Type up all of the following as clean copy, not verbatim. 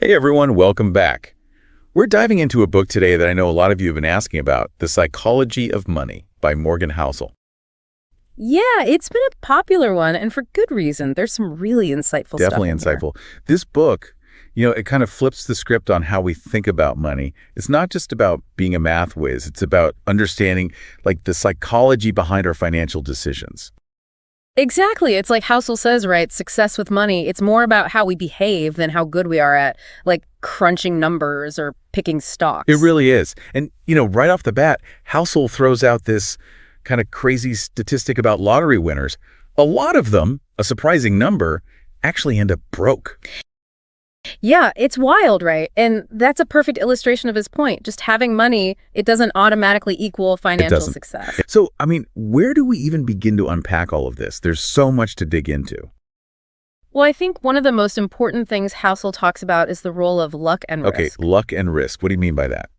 Hey everyone, welcome back. We're diving into a book today that I know a lot of you have been asking about, The Psychology of Money by Morgan Housel. Yeah, it's been a popular one, and for good reason. There's some really insightful stuff Definitely in here. insightful. This book, it kind of flips the script on how we think about money. It's not just about being a math whiz. It's about understanding like the psychology behind our financial decisions. Exactly. It's like Housel says, right? Success with money, it's more about how we behave than how good we are at, like, crunching numbers or picking It stocks. really is. And, right off the bat, Housel throws out this kind of crazy statistic about lottery winners. A lot of them, a surprising number, actually end up broke. Yeah, it's wild, right? And that's a perfect illustration of his point. Just having money, it doesn't automatically equal It financial doesn't. success. So, where do we even begin to unpack all of this? There's so much to dig into. Well, I think one of the most important things Housel talks about is the role of luck and Okay, risk. luck and risk. What do you mean by that?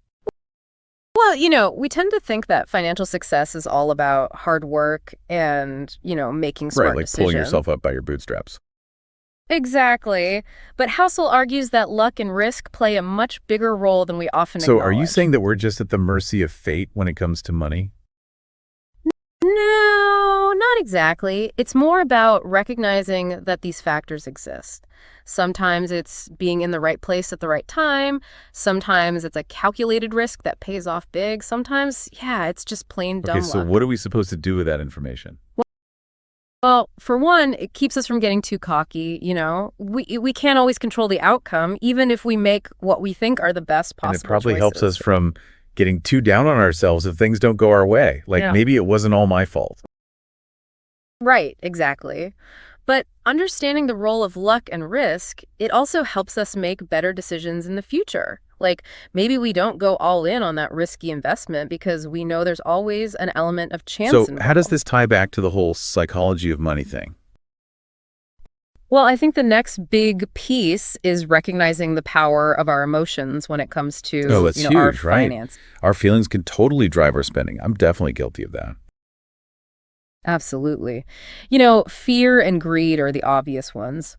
Well, we tend to think that financial success is all about hard work and, making Right, smart like pulling decisions. yourself up by your bootstraps. Exactly. But Housel argues that luck and risk play a much bigger role than we often So, are you acknowledge. saying that we're just at the mercy of fate when it comes to money? No, not exactly. It's more about recognizing that these factors exist. Sometimes it's being in the right place at the right time. Sometimes it's a calculated risk that pays off big. Sometimes, yeah, it's just plain Okay, dumb so luck. what are we supposed to do with that information? Well, for one, it keeps us from getting too cocky. We can't always control the outcome, even if we make what we think are the best And it possible probably helps us choices. from getting too down on ourselves if things don't go our way. Like Yeah. maybe it wasn't all my fault. Right, exactly. But understanding the role of luck and risk, it also helps us make better decisions in the future. Like, maybe we don't go all in on that risky investment because we know there's always an element of chance So, how does involved. this tie back to the whole psychology of money thing? Well, I think the next big piece is recognizing the power of our emotions when it comes Oh, to, that's our huge, right? finance. Our feelings can totally drive our spending. I'm definitely guilty of that. Absolutely. Fear and greed are the obvious ones.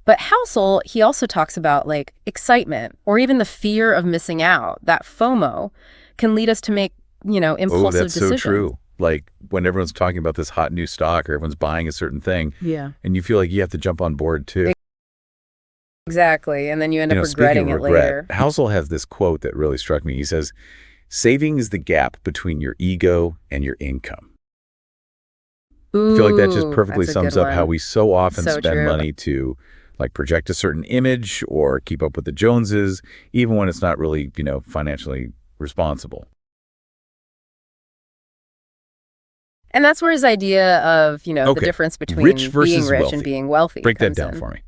But Housel, he also talks about like excitement or even the fear of missing out. That FOMO can lead us to make, Oh, impulsive that's so decisions. true. Like when everyone's talking about this hot new stock or everyone's buying a certain thing Yeah. and you feel like you have to jump on board too. Exactly. And then you end up Speaking of regretting it regret, later. Housel has this quote that really struck me. He says, saving is the gap between your ego and your income. I feel like that just Ooh, perfectly that's a good sums up how one. we so often So spend true. money to like project a certain image or keep up with the Joneses, even when it's not really, financially responsible. And that's where his idea of, the Okay. difference Rich between being versus rich and wealthy. being wealthy Break that comes down in. for me.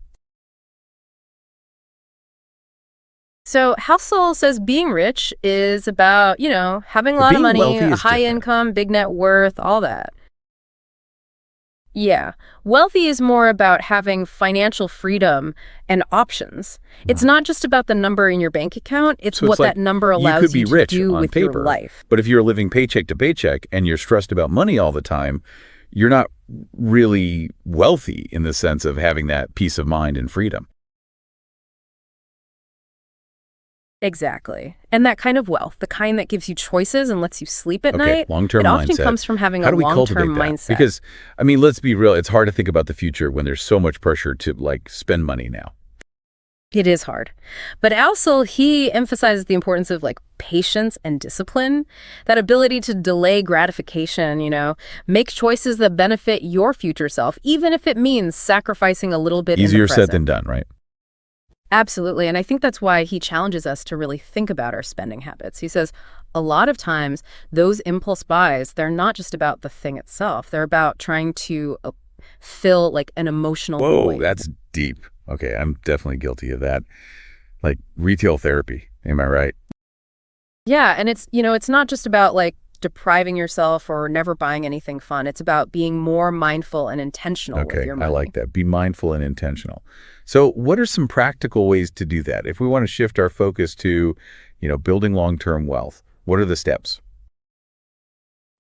So Housel says being rich is about, having a But lot of being money, wealthy a is high different. income, big net worth, all that. Yeah. Wealthy is more about having financial freedom and options. It's Mhm. not just about the number in your bank account, it's So it's what like that number you could allows you be to rich do on with your paper, life. but if you're living paycheck to paycheck and you're stressed about money all the time, you're not really wealthy in the sense of having that peace of mind and freedom. Exactly. And that kind of wealth, the kind that gives you choices and lets you sleep at Okay, night, long-term it often mindset. comes from having How a do we long-term cultivate that? mindset. Because, let's be real, it's hard to think about the future when there's so much pressure to like spend money now. It is hard. But also, he emphasizes the importance of like patience and discipline, that ability to delay gratification, make choices that benefit your future self, even if it means sacrificing a little bit in the Easier said than present. done, right? Absolutely. And I think that's why he challenges us to really think about our spending habits. He says a lot of times those impulse buys, they're not just about the thing itself. They're about trying to fill like an emotional Whoa, void. that's deep. Okay, I'm definitely guilty of that. Like retail therapy, am I right? Yeah, and it's not just about like depriving yourself or never buying anything fun. It's about being more mindful and intentional with Okay, your I money. like that. Be mindful and intentional. So, what are some practical ways to do that? If we want to shift our focus to, building long-term wealth, what are the steps?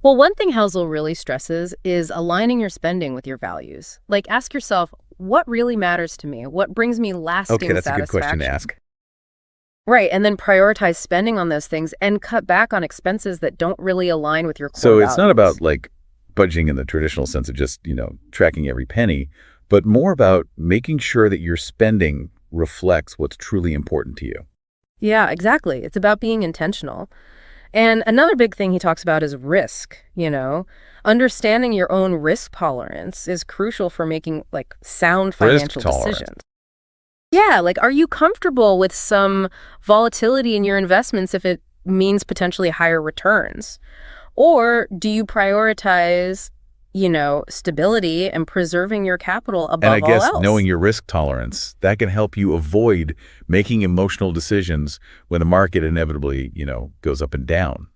Well, one thing Housel really stresses is aligning your spending with your values. Like ask yourself, what really matters to me? What brings me Okay, lasting that's a good question to satisfaction? ask. Right, and then prioritize spending on those things and cut back on expenses that don't really align with your core So it's not values. about like budgeting in the traditional sense of just, tracking every penny, but more about making sure that your spending reflects what's truly important to you. Yeah, exactly. It's about being intentional. And another big thing he talks about is risk. Understanding your own risk tolerance is crucial for making like sound Risk financial tolerance. decisions. Yeah, like are you comfortable with some volatility in your investments if it means potentially higher returns? Or do you prioritize stability and preserving your capital And I above all guess knowing else? your risk tolerance, that can help you avoid making emotional decisions when the market inevitably, goes up and down.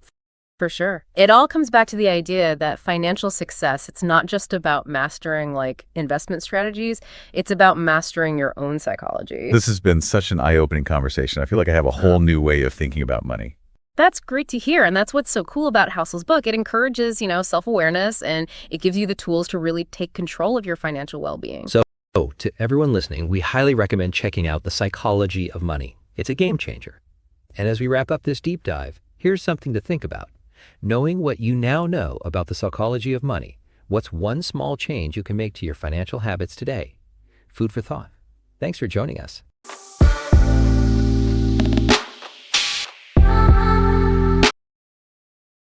For sure. It all comes back to the idea that financial success, it's not just about mastering like investment strategies, it's about mastering your own psychology. This has been such an eye-opening conversation. I feel like I have a whole new way of thinking about money. That's great to hear. And that's what's so cool about Housel's book. It encourages self-awareness and it gives you the tools to really take control of your financial well-being. So, to everyone listening, we highly recommend checking out The Psychology of Money. It's a game changer. And as we wrap up this deep dive, here's something to think about. Knowing what you now know about the psychology of money, what's one small change you can make to your financial habits today? Food for thought. Thanks for joining us.